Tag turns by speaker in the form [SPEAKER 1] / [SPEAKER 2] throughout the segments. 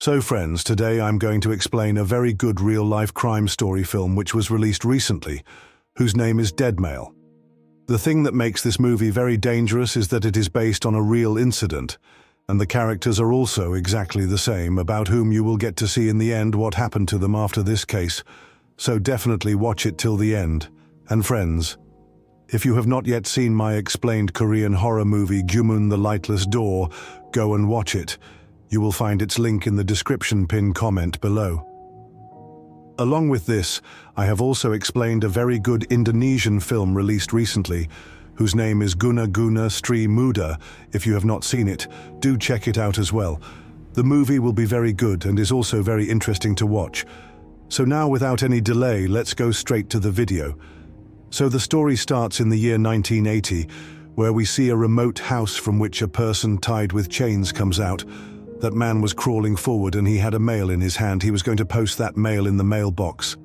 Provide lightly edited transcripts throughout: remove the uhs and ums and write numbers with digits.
[SPEAKER 1] So friends, today I'm going to explain a very good real-life crime story film which was released recently, whose name is Deadmail. The thing that makes this movie very dangerous is that it is based on a real incident, and the characters are also exactly the same, about whom you will get to see in the end what happened to them after this case. So definitely watch it till the end. And friends, if you have not yet seen my explained Korean horror movie Jumun the Lightless Door, go and watch it. You will find its link in the description pin comment below. Along with this, I have also explained a very good Indonesian film released recently, whose name is Guna Guna Sri Muda. If you have not seen it, do check it out as well. The movie will be very good and is also very interesting to watch. So now, without any delay, let's go straight to the video. So the story starts in the year 1980, where we see a remote house from which a person tied with chains comes out. That man was crawling forward and he had a mail in his hand. He was going to post that mail in the mailbox.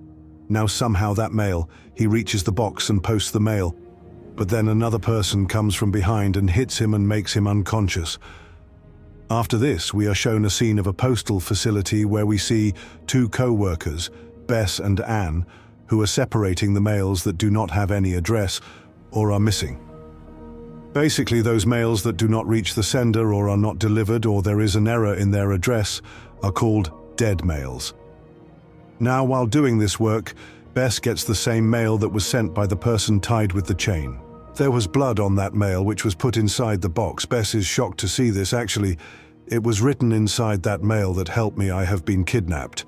[SPEAKER 1] Now somehow that mail, he reaches the box and posts the mail. But then another person comes from behind and hits him and makes him unconscious. After this, we are shown a scene of a postal facility where we see two co-workers, Bess and Anne, who are separating the mails that do not have any address or are missing. Basically, those mails that do not reach the sender or are not delivered or there is an error in their address are called dead mails. Now, while doing this work, Bess gets the same mail that was sent by the person tied with the chain. There was blood on that mail which was put inside the box. Bess is shocked to see this. Actually, it was written inside that mail that "Help me, I have been kidnapped."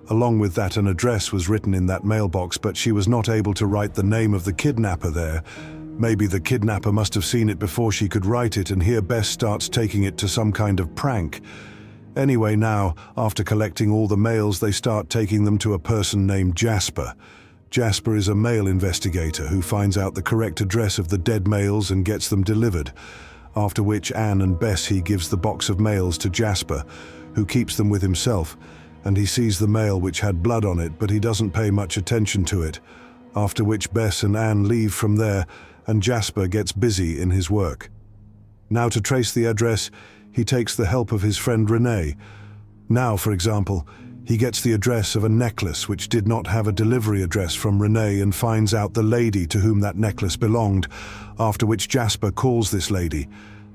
[SPEAKER 1] Along with that, an address was written in that mailbox, but she was not able to write the name of the kidnapper there. Maybe the kidnapper must have seen it before she could write it, and here Bess starts taking it to some kind of prank. Anyway, now, after collecting all the mails, they start taking them to a person named Jasper. Jasper is a mail investigator who finds out the correct address of the dead mails and gets them delivered. After which Anne and Bess, he gives the box of mails to Jasper, who keeps them with himself, and he sees the mail which had blood on it, but he doesn't pay much attention to it. After which Bess and Anne leave from there, and Jasper gets busy in his work. Now, to trace the address, he takes the help of his friend Renee. Now, for example, he gets the address of a necklace which did not have a delivery address from Renee and finds out the lady to whom that necklace belonged, after which Jasper calls this lady,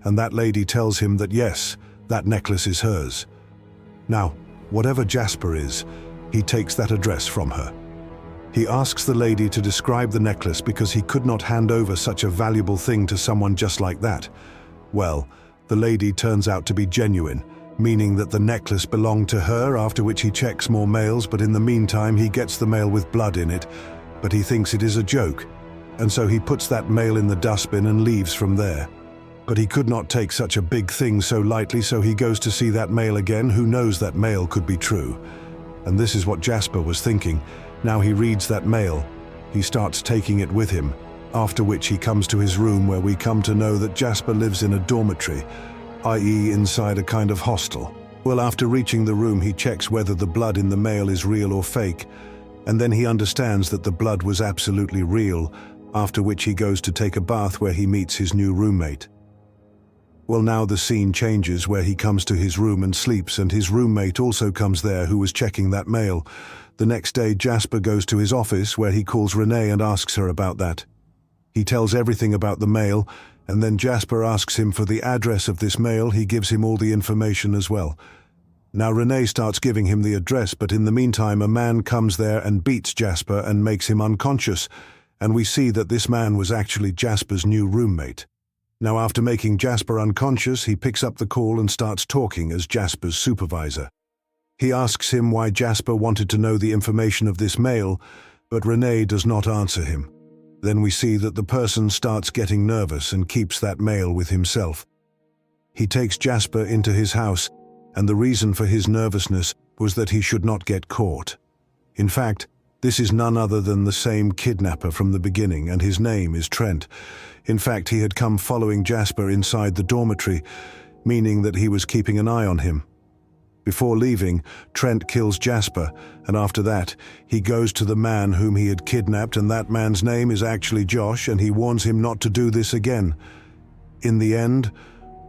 [SPEAKER 1] and that lady tells him that yes, that necklace is hers. Now, whatever Jasper is, he takes that address from her. He asks the lady to describe the necklace because he could not hand over such a valuable thing to someone just like that. Well, the lady turns out to be genuine, meaning that the necklace belonged to her, after which he checks more mails, but in the meantime he gets the mail with blood in it, but he thinks it is a joke, and so he puts that mail in the dustbin and leaves from there. But he could not take such a big thing so lightly, so he goes to see that mail again. Who knows, that mail could be true. And this is what Jasper was thinking. Now he reads that mail, he starts taking it with him, after which he comes to his room, where we come to know that Jasper lives in a dormitory, i.e. inside a kind of hostel. Well, after reaching the room, he checks whether the blood in the mail is real or fake, and then he understands that the blood was absolutely real, after which he goes to take a bath where he meets his new roommate. Well, now the scene changes, where he comes to his room and sleeps, and his roommate also comes there, who was checking that mail. The next day, Jasper goes to his office, where he calls Renee and asks her about that. He tells everything about the mail, and then Jasper asks him for the address of this mail. He gives him all the information as well. Now Renee starts giving him the address, but in the meantime a man comes there and beats Jasper and makes him unconscious, and we see that this man was actually Jasper's new roommate. Now, after making Jasper unconscious, he picks up the call and starts talking as Jasper's supervisor. He asks him why Jasper wanted to know the information of this mail, but Renee does not answer him. Then we see that the person starts getting nervous and keeps that mail with himself. He takes Jasper into his house, and the reason for his nervousness was that he should not get caught. In fact, this is none other than the same kidnapper from the beginning, and his name is Trent. In fact, he had come following Jasper inside the dormitory, meaning that he was keeping an eye on him. Before leaving, Trent kills Jasper, and after that, he goes to the man whom he had kidnapped, and that man's name is actually Josh, and he warns him not to do this again. In the end,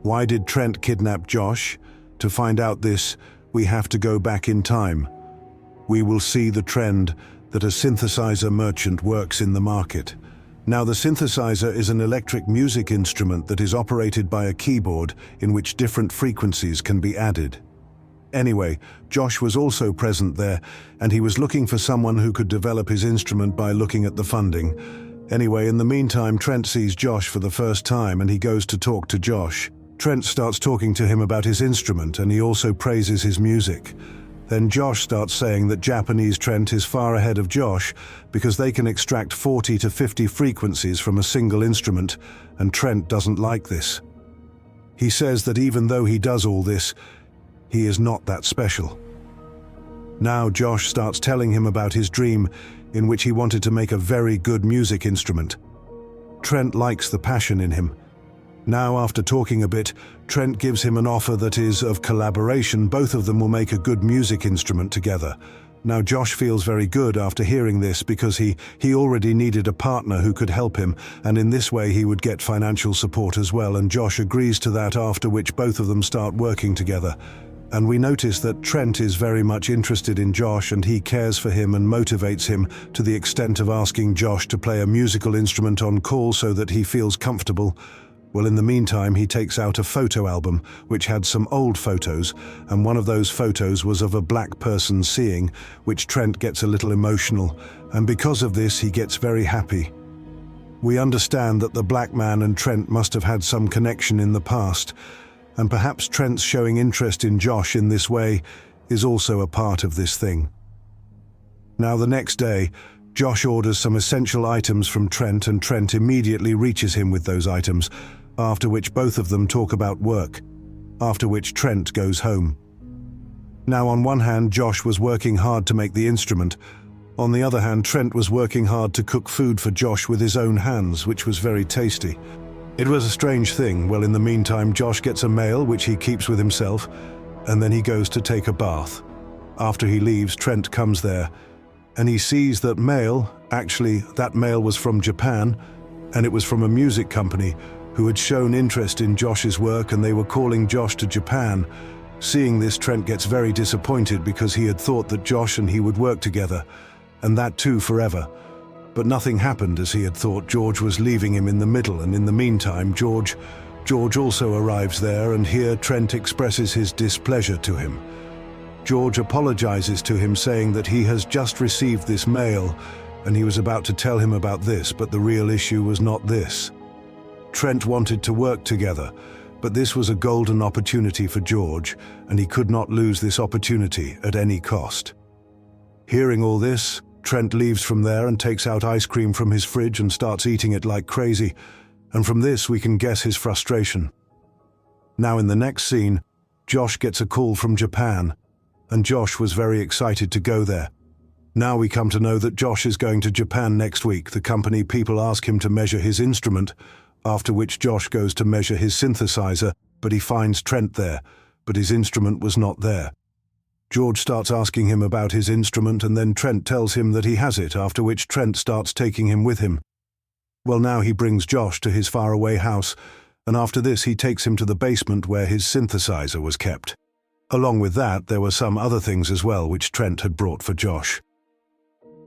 [SPEAKER 1] why did Trent kidnap Josh? To find out this, We have to go back in time. We will see the trend that a synthesizer merchant works in the market. Now, the synthesizer is an electric music instrument that is operated by a keyboard in which different frequencies can be added. Anyway, Josh was also present there, and he was looking for someone who could develop his instrument by looking at the funding. Anyway, in the meantime, Trent sees Josh for the first time, and he goes to talk to Josh. Trent starts talking to him about his instrument, and he also praises his music. Then Josh starts saying that Japanese Trent is far ahead of Josh because they can extract 40 to 50 frequencies from a single instrument, and Trent doesn't like this. He says that even though he does all this, he is not that special. Now Josh starts telling him about his dream in which he wanted to make a very good music instrument. Trent likes the passion in him. Now, after talking a bit, Trent gives him an offer that is of collaboration. Both of them will make a good music instrument together. Now Josh feels very good after hearing this because he already needed a partner who could help him, and in this way he would get financial support as well, and Josh agrees to that, after which both of them start working together. And we notice that Trent is very much interested in Josh, and he cares for him and motivates him to the extent of asking Josh to play a musical instrument on call so that he feels comfortable. Well, in the meantime, he takes out a photo album which had some old photos, and one of those photos was of a black person seeing, which Trent gets a little emotional, and because of this he gets very happy. We understand that the black man and Trent must have had some connection in the past, and perhaps Trent's showing interest in Josh in this way is also a part of this thing. Now, the next day, Josh orders some essential items from Trent, and Trent immediately reaches him with those items, after which both of them talk about work, after which Trent goes home. Now, on one hand, Josh was working hard to make the instrument. On the other hand, Trent was working hard to cook food for Josh with his own hands, which was very tasty. It was a strange thing. Well, in the meantime, Josh gets a mail which he keeps with himself, and then he goes to take a bath. After he leaves, Trent comes there, and he sees that mail. Actually, that mail was from Japan, and it was from a music company who had shown interest in Josh's work, and they were calling Josh to Japan. Seeing this, Trent gets very disappointed because he had thought that Josh and he would work together, and that too forever. But nothing happened as he had thought. George was leaving him in the middle, and in the meantime, George also arrives there, and here Trent expresses his displeasure to him. George apologizes to him, saying that he has just received this mail, and he was about to tell him about this, but the real issue was not this. Trent wanted to work together, but this was a golden opportunity for George, and he could not lose this opportunity at any cost. Hearing all this, Trent leaves from there and takes out ice cream from his fridge and starts eating it like crazy, and from this we can guess his frustration. Now, in the next scene, Josh gets a call from Japan, and Josh was very excited to go there. Now we come to know that Josh is going to Japan next week. The company people ask him to measure his instrument, after which Josh goes to measure his synthesizer, but he finds Trent there, but his instrument was not there. George starts asking him about his instrument, and then Trent tells him that he has it, after which Trent starts taking him with him. Well, now he brings Josh to his faraway house, and after this he takes him to the basement where his synthesizer was kept. Along with that, there were some other things as well which Trent had brought for Josh.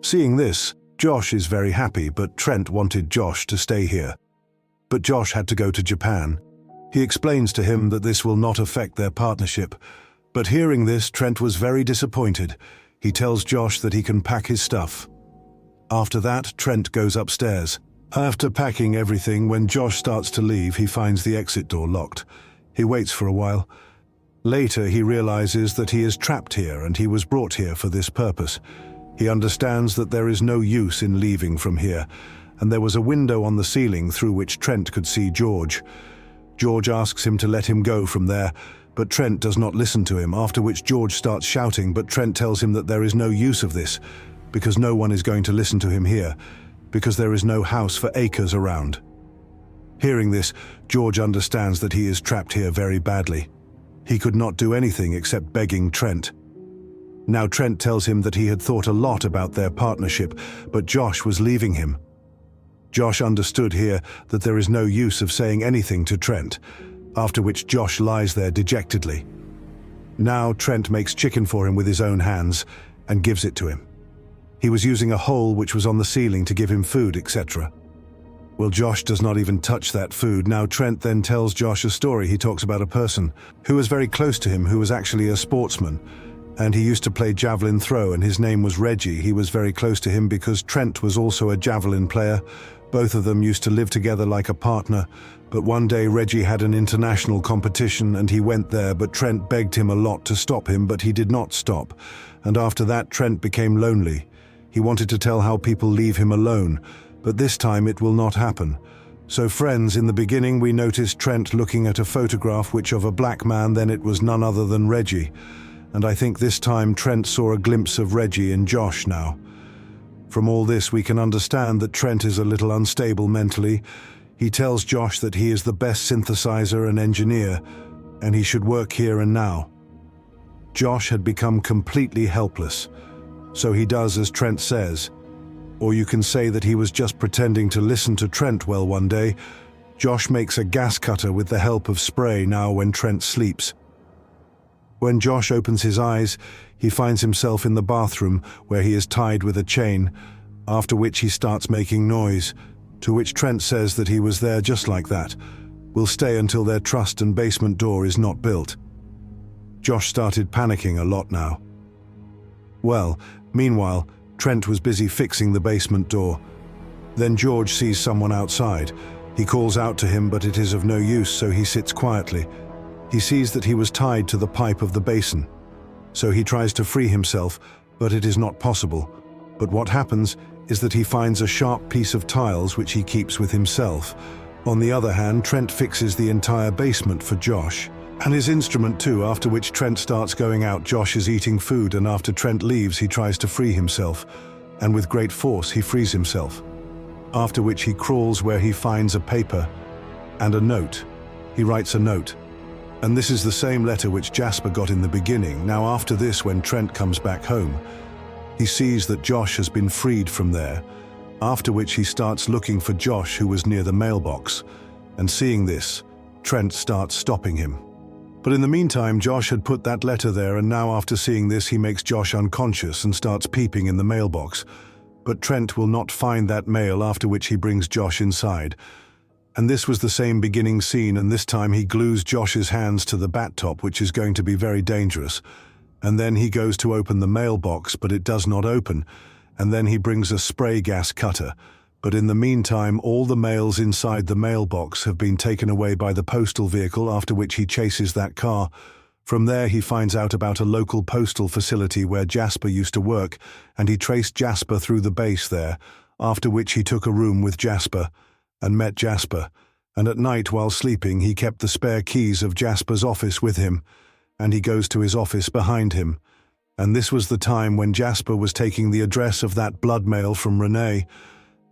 [SPEAKER 1] Seeing this, Josh is very happy, but Trent wanted Josh to stay here. But Josh had to go to Japan. He explains to him that this will not affect their partnership, but hearing this, Trent was very disappointed. He tells Josh that he can pack his stuff. After that, Trent goes upstairs. After packing everything, when Josh starts to leave, he finds the exit door locked. He waits for a while. Later, he realizes that he is trapped here, and he was brought here for this purpose. He understands that there is no use in leaving from here, and there was a window on the ceiling through which Trent could see George. George asks him to let him go from there, but Trent does not listen to him, after which George starts shouting, but Trent tells him that there is no use of this, because no one is going to listen to him here, because there is no house for acres around. Hearing this, George understands that he is trapped here very badly. He could not do anything except begging Trent. Now Trent tells him that he had thought a lot about their partnership, but Josh was leaving him. Josh understood here that there is no use of saying anything to Trent, after which Josh lies there dejectedly. Now Trent makes chicken for him with his own hands and gives it to him. He was using a hole which was on the ceiling to give him food, etc. Well, Josh does not even touch that food. Now Trent then tells Josh a story. He talks about a person who was very close to him, who was actually a sportsman, and he used to play javelin throw, and his name was Reggie. He was very close to him because Trent was also a javelin player. Both of them used to live together like a partner, but one day Reggie had an international competition and he went there, but Trent begged him a lot to stop him, but he did not stop. And after that, Trent became lonely. He wanted to tell how people leave him alone, but this time it will not happen. So friends, in the beginning we noticed Trent looking at a photograph which of a black man, then it was none other than Reggie. And I think this time Trent saw a glimpse of Reggie in Josh now. From all this we can understand that Trent is a little unstable mentally. He tells Josh that he is the best synthesizer and engineer, and he should work here and now. Josh had become completely helpless, so he does as Trent says. Or you can say that he was just pretending to listen to Trent. Well, one day, Josh makes a gas cutter with the help of spray now when Trent sleeps. When Josh opens his eyes, he finds himself in the bathroom where he is tied with a chain, after which he starts making noise, to which Trent says that he was there just like that, will stay until their trust and basement door is not built. Josh started panicking a lot now. Well, meanwhile, Trent was busy fixing the basement door. Then George sees someone outside. He calls out to him, but it is of no use, so he sits quietly. He sees that he was tied to the pipe of the basin. So he tries to free himself, but it is not possible. But what happens is that he finds a sharp piece of tiles which he keeps with himself. On the other hand, Trent fixes the entire basement for Josh. And his instrument too, after which Trent starts going out. Josh is eating food, and after Trent leaves, he tries to free himself. And with great force, he frees himself. After which he crawls where he finds a paper and a note. He writes a note. And this is the same letter which Jasper got in the beginning. Now after this, when Trent comes back home, he sees that Josh has been freed from there. After which he starts looking for Josh, who was near the mailbox. And seeing this, Trent starts stopping him. But in the meantime, Josh had put that letter there, and now after seeing this, he makes Josh unconscious and starts peeping in the mailbox. But Trent will not find that mail, after which he brings Josh inside. And this was the same beginning scene, and this time he glues Josh's hands to the bat top, which is going to be very dangerous. And then he goes to open the mailbox, but it does not open. And then he brings a spray gas cutter. But in the meantime, all the mails inside the mailbox have been taken away by the postal vehicle, after which he chases that car. From there he finds out about a local postal facility where Jasper used to work, and he traced Jasper through the base there, after which he took a room with Jasper and met Jasper. And at night while sleeping he kept the spare keys of Jasper's office with him, and he goes to his office behind him. And this was the time when Jasper was taking the address of that blood mail from Renee.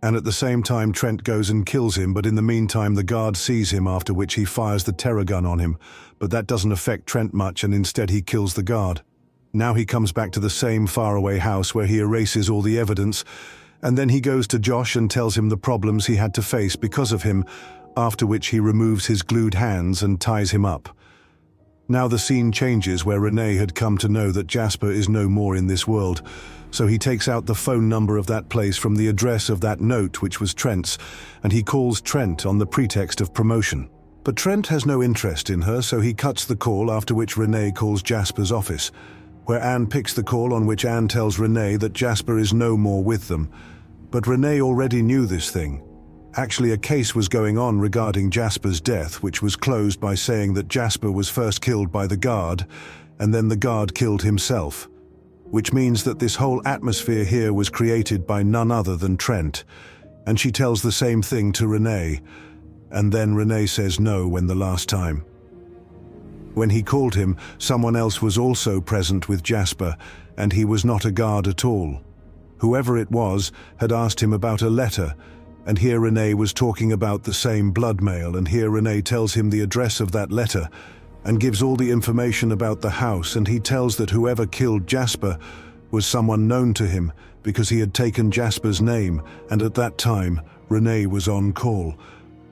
[SPEAKER 1] And at the same time Trent goes and kills him, but in the meantime the guard sees him, after which he fires the terror gun on him. But that doesn't affect Trent much, and instead he kills the guard. Now he comes back to the same faraway house where he erases all the evidence, and then he goes to Josh and tells him the problems he had to face because of him, after which he removes his glued hands and ties him up. Now the scene changes where Renee had come to know that Jasper is no more in this world. So he takes out the phone number of that place from the address of that note, which was Trent's, and he calls Trent on the pretext of promotion. But Trent has no interest in her, so he cuts the call, after which Renee calls Jasper's office, where Anne picks the call, on which Anne tells Renee that Jasper is no more with them. But Renee already knew this thing. Actually, a case was going on regarding Jasper's death, which was closed by saying that Jasper was first killed by the guard, and then the guard killed himself. Which means that this whole atmosphere here was created by none other than Trent. And she tells the same thing to Renee. And then Renee says no when the last time. When he called him, someone else was also present with Jasper, and he was not a guard at all. Whoever it was had asked him about a letter, and here Renee was talking about the same blood mail, and here Renee tells him the address of that letter, and gives all the information about the house, and he tells that whoever killed Jasper was someone known to him because he had taken Jasper's name, and at that time, Renee was on call.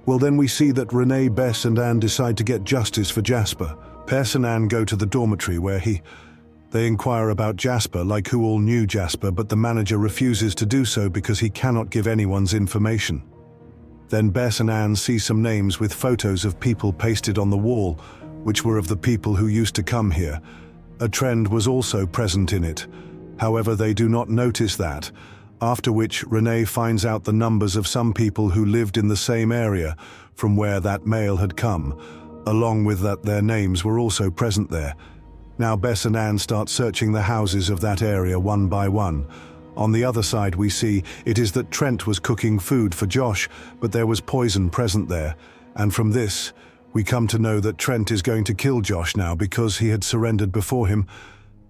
[SPEAKER 1] Well, then we see that Renee, Bess and Anne decide to get justice for Jasper Bess and Anne go to the dormitory where they inquire about Jasper, like who all knew Jasper, but the manager refuses to do so because he cannot give anyone's information. Then Bess and Anne see some names with photos of people pasted on the wall, which were of the people who used to come here. A trend was also present in it. However, they do not notice that, after which Renee finds out the numbers of some people who lived in the same area from where that mail had come, along with that their names were also present there. Now Bess and Anne start searching the houses of that area one by one. On the other side we see it is that Trent was cooking food for Josh, but there was poison present there, and from this we come to know that Trent is going to kill Josh now because he had surrendered before him.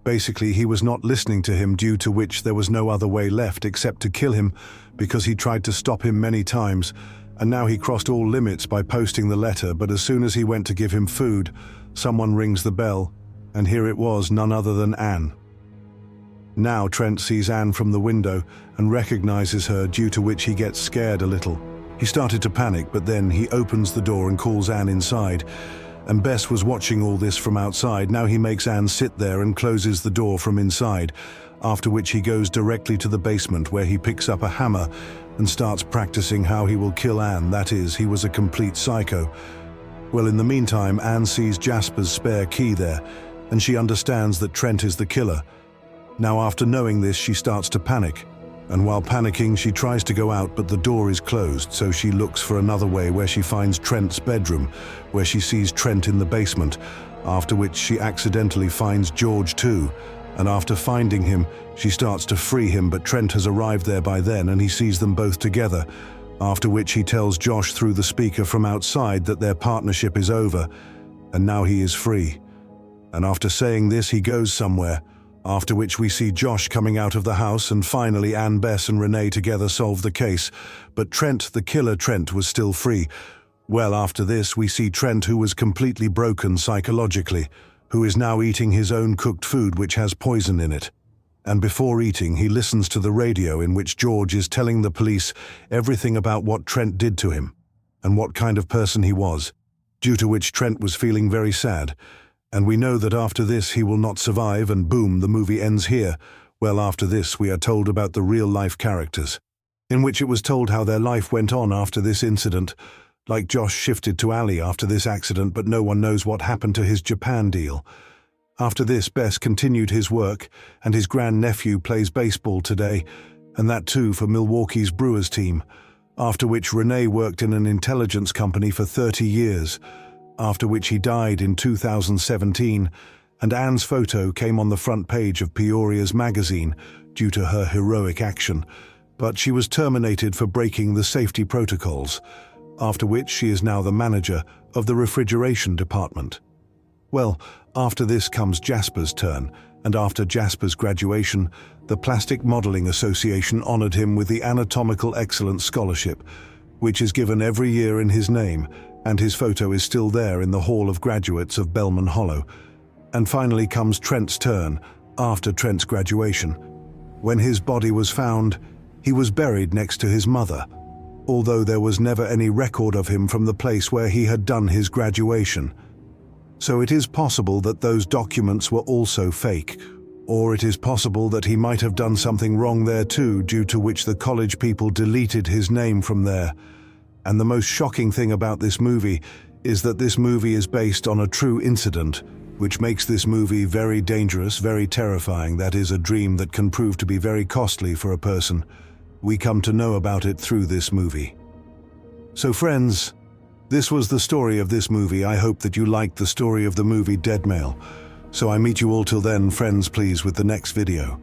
[SPEAKER 1] Basically, he was not listening to him, due to which there was no other way left except to kill him, because he tried to stop him many times, and now he crossed all limits by posting the letter. But as soon as he went to give him food, someone rings the bell, and here it was, none other than Anne. Now Trent sees Anne from the window and recognizes her, due to which he gets scared a little. He started to panic, but then he opens the door and calls Anne inside. And Bess was watching all this from outside. Now he makes Anne sit there and closes the door from inside, after which he goes directly to the basement where he picks up a hammer and starts practicing how he will kill Anne. That is, he was a complete psycho. Well, in the meantime, Anne sees Jasper's spare key there, and she understands that Trent is the killer. Now after knowing this, she starts to panic. And while panicking, she tries to go out, but the door is closed, so she looks for another way, where she finds Trent's bedroom, where she sees Trent in the basement, after which she accidentally finds George too, and after finding him, she starts to free him, but Trent has arrived there by then, and he sees them both together, after which he tells Josh through the speaker from outside that their partnership is over, and now he is free. And after saying this, he goes somewhere, after which we see Josh coming out of the house, and finally Anne, Bess and Renee together solve the case. But Trent, the killer Trent, was still free. Well, after this we see Trent, who was completely broken psychologically, who is now eating his own cooked food which has poison in it. And before eating, he listens to the radio in which George is telling the police everything about what Trent did to him, and what kind of person he was, due to which Trent was feeling very sad. And we know that after this he will not survive, and boom, the movie ends here. Well, after this we are told about the real-life characters, in which it was told how their life went on after this incident. Like Josh shifted to Ali after this accident, but no one knows what happened to his Japan deal. After this, Bess continued his work, and his grandnephew plays baseball today, and that too for Milwaukee's Brewers team. After which Renee worked in an intelligence company for 30 years. After which he died in 2017, and Anne's photo came on the front page of Peoria's magazine due to her heroic action, but she was terminated for breaking the safety protocols, after which she is now the manager of the refrigeration department. Well, after this comes Jasper's turn, and after Jasper's graduation, the Plastic Modeling Association honored him with the Anatomical Excellence Scholarship, which is given every year in his name, and his photo is still there in the Hall of Graduates of Bellman Hollow. And finally comes Trent's turn, after Trent's graduation. When his body was found, he was buried next to his mother, although there was never any record of him from the place where he had done his graduation. So it is possible that those documents were also fake, or it is possible that he might have done something wrong there too, due to which the college people deleted his name from there. And the most shocking thing about this movie is that this movie is based on a true incident, which makes this movie very dangerous, very terrifying. That is a dream that can prove to be very costly for a person. We come to know about it through this movie. So friends, this was the story of this movie. I hope that you liked the story of the movie Deadmail. So I meet you all till then, friends, please, with the next video.